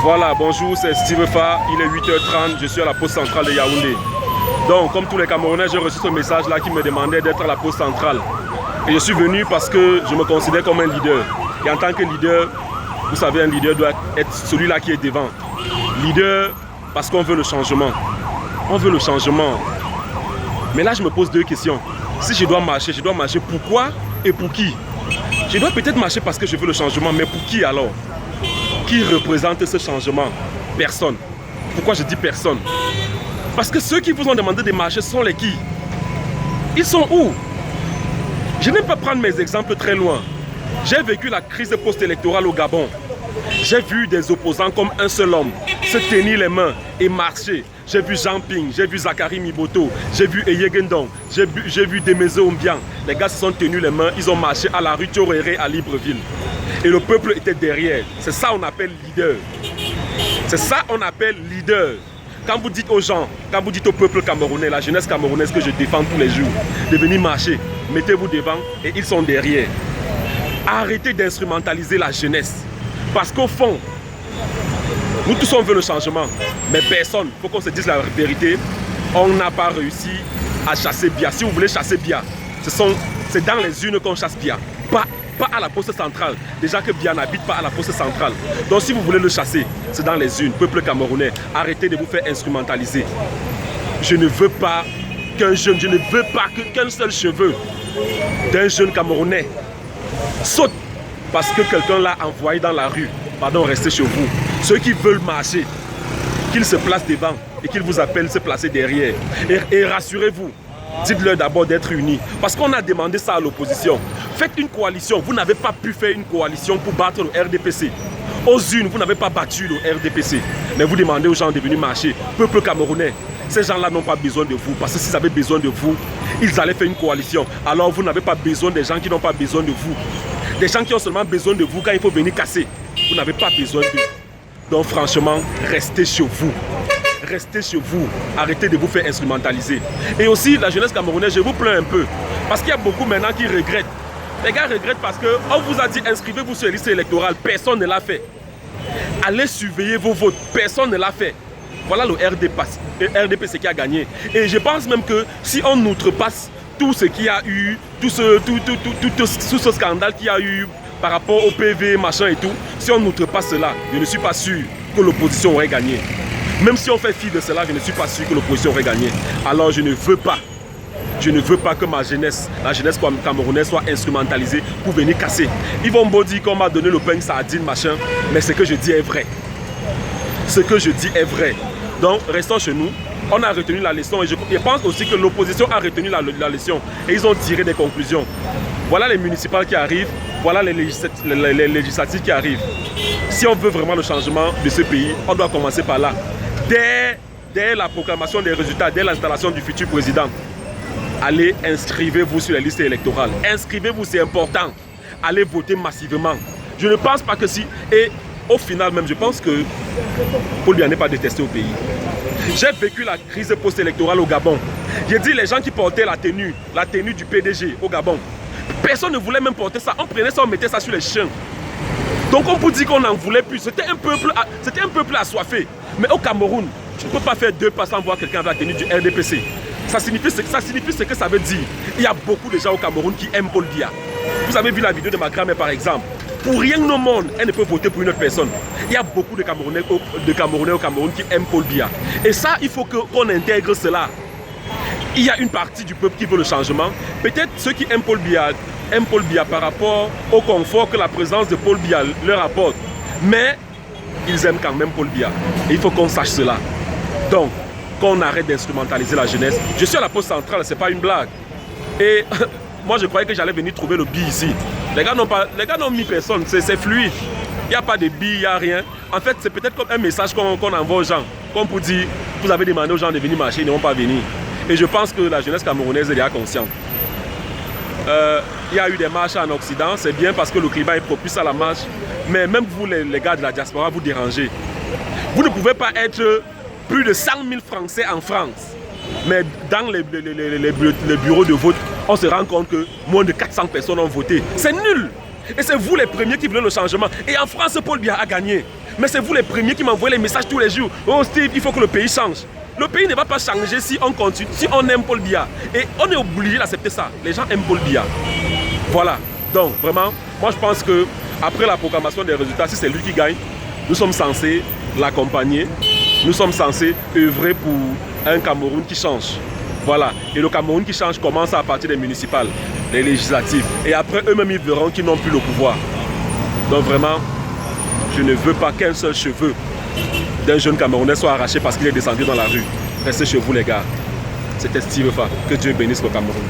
Voilà, bonjour, c'est Steve Fa, il est 8h30, je suis à la poste centrale de Yaoundé. Donc, comme tous les Camerounais, j'ai reçu ce message-là qui me demandait d'être à la poste centrale. Et je suis venu parce que je me considère comme un leader. Et en tant que leader, vous savez, un leader doit être celui-là qui est devant. Leader parce qu'on veut le changement. On veut le changement. Mais là, je me pose deux questions. Si je dois marcher pourquoi et pour qui? Je dois peut-être marcher parce que je veux le changement, mais pour qui alors? Qui représente ce changement? Personne. Pourquoi je dis personne? Parce que ceux qui vous ont demandé de marcher sont les qui? Ils sont où? Je n'aime pas prendre mes exemples très loin. J'ai vécu la crise post-électorale au Gabon. J'ai vu des opposants comme un seul homme se tenir les mains et marcher. J'ai vu Jean Ping, j'ai vu Zachary Miboto, j'ai vu Eyegendong, j'ai vu Demeze Ombiang. Les gars se sont tenus les mains, ils ont marché à la rue Thioréré à Libreville. Et le peuple était derrière. C'est ça qu'on appelle leader. C'est ça qu'on appelle leader. Quand vous dites aux gens, quand vous dites au peuple camerounais, la jeunesse camerounaise que je défends tous les jours, de venir marcher, mettez-vous devant et ils sont derrière. Arrêtez d'instrumentaliser la jeunesse. Parce qu'au fond, nous tous on veut le changement, mais personne, il faut qu'on se dise la vérité, on n'a pas réussi à chasser Biya. Si vous voulez chasser Biya, c'est dans les urnes qu'on chasse Biya, pas à la poste centrale. Déjà que Biya n'habite pas à la poste centrale. Donc si vous voulez le chasser, c'est dans les urnes. Peuple camerounais, arrêtez de vous faire instrumentaliser. Je ne veux pas qu'un jeune, je ne veux pas qu'un seul cheveu d'un jeune Camerounais saute parce que quelqu'un l'a envoyé dans la rue. Pardon, restez chez vous. Ceux qui veulent marcher, qu'ils se placent devant et qu'ils vous appellent se placer derrière. Et rassurez-vous, dites-leur d'abord d'être unis. Parce qu'on a demandé ça à l'opposition. Faites une coalition. Vous n'avez pas pu faire une coalition pour battre le RDPC. Aux urnes, vous n'avez pas battu le RDPC. Mais vous demandez aux gens de venir marcher. Peuple camerounais, ces gens-là n'ont pas besoin de vous. Parce que s'ils avaient besoin de vous, ils allaient faire une coalition. Alors vous n'avez pas besoin des gens qui n'ont pas besoin de vous. Des gens qui ont seulement besoin de vous quand il faut venir casser. Vous n'avez pas besoin d'eux. Donc franchement, restez chez vous. Restez chez vous. Arrêtez de vous faire instrumentaliser. Et aussi, la jeunesse camerounaise, je vous plains un peu. Parce qu'il y a beaucoup maintenant qui regrettent. Les gars regrettent parce qu'on vous a dit inscrivez-vous sur les listes électorales. Personne ne l'a fait. Allez surveiller vos votes. Personne ne l'a fait. Voilà le RDPC qui a gagné. Et je pense même que si on outrepasse tout ce qu'il y a eu, tout ce scandale qu'il y a eu par rapport au PV, machin et tout, si on outrepasse cela, je ne suis pas sûr que l'opposition aurait gagné. Même si on fait fi de cela, je ne suis pas sûr que l'opposition aurait gagné. Alors je ne veux pas que ma jeunesse, la jeunesse camerounaise soit instrumentalisée pour venir casser. Ils vont me dire qu'on m'a donné le pain sardine, machin, mais ce que je dis est vrai. Ce que je dis est vrai. Donc restons chez nous. On a retenu la leçon et je pense aussi que l'opposition a retenu la leçon et ils ont tiré des conclusions. Voilà les municipales qui arrivent, voilà les législatives qui arrivent. Si on veut vraiment le changement de ce pays, on doit commencer par là. Dès la proclamation des résultats, dès l'installation du futur président, allez, inscrivez-vous sur les listes électorales. Inscrivez-vous, c'est important. Allez voter massivement. Je ne pense pas que si... Et au final même, je pense que Paul Biya n'est pas détesté au pays. J'ai vécu la crise post-électorale au Gabon. J'ai dit les gens qui portaient la tenue du PDG au Gabon. Personne ne voulait même porter ça. On prenait ça, on mettait ça sur les chiens. Donc on peut dire qu'on n'en voulait plus. C'était un peuple assoiffé. Mais au Cameroun, tu ne peux pas faire deux pas sans voir quelqu'un avec la tenue du RDPC. Ça signifie ce que ça veut dire. Il y a beaucoup de gens au Cameroun qui aiment Paul Biya. Vous avez vu la vidéo de ma grand-mère par exemple. Pour rien au monde, elle ne peut voter pour une autre personne. Il y a beaucoup de Camerounais au Cameroun qui aiment Paul Biya. Et ça, il faut qu'on intègre cela. Il y a une partie du peuple qui veut le changement. Peut-être ceux qui aiment Paul Biya par rapport au confort que la présence de Paul Biya leur apporte. Mais ils aiment quand même Paul Biya. Et il faut qu'on sache cela. Donc, qu'on arrête d'instrumentaliser la jeunesse. Je suis à la poste centrale, c'est pas une blague. Et moi, je croyais que j'allais venir trouver le billet ici. Les gars n'ont mis personne, c'est fluide. Il n'y a pas de billes, il n'y a rien. En fait, c'est peut-être comme un message qu'on envoie aux gens. Comme pour dire, vous avez demandé aux gens de venir marcher, ils ne vont pas venir. Et je pense que la jeunesse camerounaise est déjà consciente. Il y a eu des marches en Occident, c'est bien parce que le climat est propice à la marche. Mais même vous, les gars de la diaspora, vous dérangez. Vous ne pouvez pas être plus de 100 000 Français en France. Mais dans les bureaux de vote, on se rend compte que moins de 400 personnes ont voté. C'est nul. Et c'est vous les premiers qui voulez le changement. Et en France, Paul Biya a gagné. Mais c'est vous les premiers qui m'envoyez les messages tous les jours. Oh Steve, il faut que le pays change. Le pays ne va pas changer si on continue, si on aime Paul Biya. Et on est obligé d'accepter ça. Les gens aiment Paul Biya. Voilà. Donc vraiment, moi je pense que après la proclamation des résultats, si c'est lui qui gagne, nous sommes censés l'accompagner. Nous sommes censés œuvrer pour un Cameroun qui change. Voilà. Et le Cameroun qui change commence à partir des municipales, des législatives. Et après, eux-mêmes, ils verront qu'ils n'ont plus le pouvoir. Donc vraiment, je ne veux pas qu'un seul cheveu d'un jeune Camerounais soit arraché parce qu'il est descendu dans la rue. Restez chez vous, les gars. C'était Steve Fa. Que Dieu bénisse le Cameroun.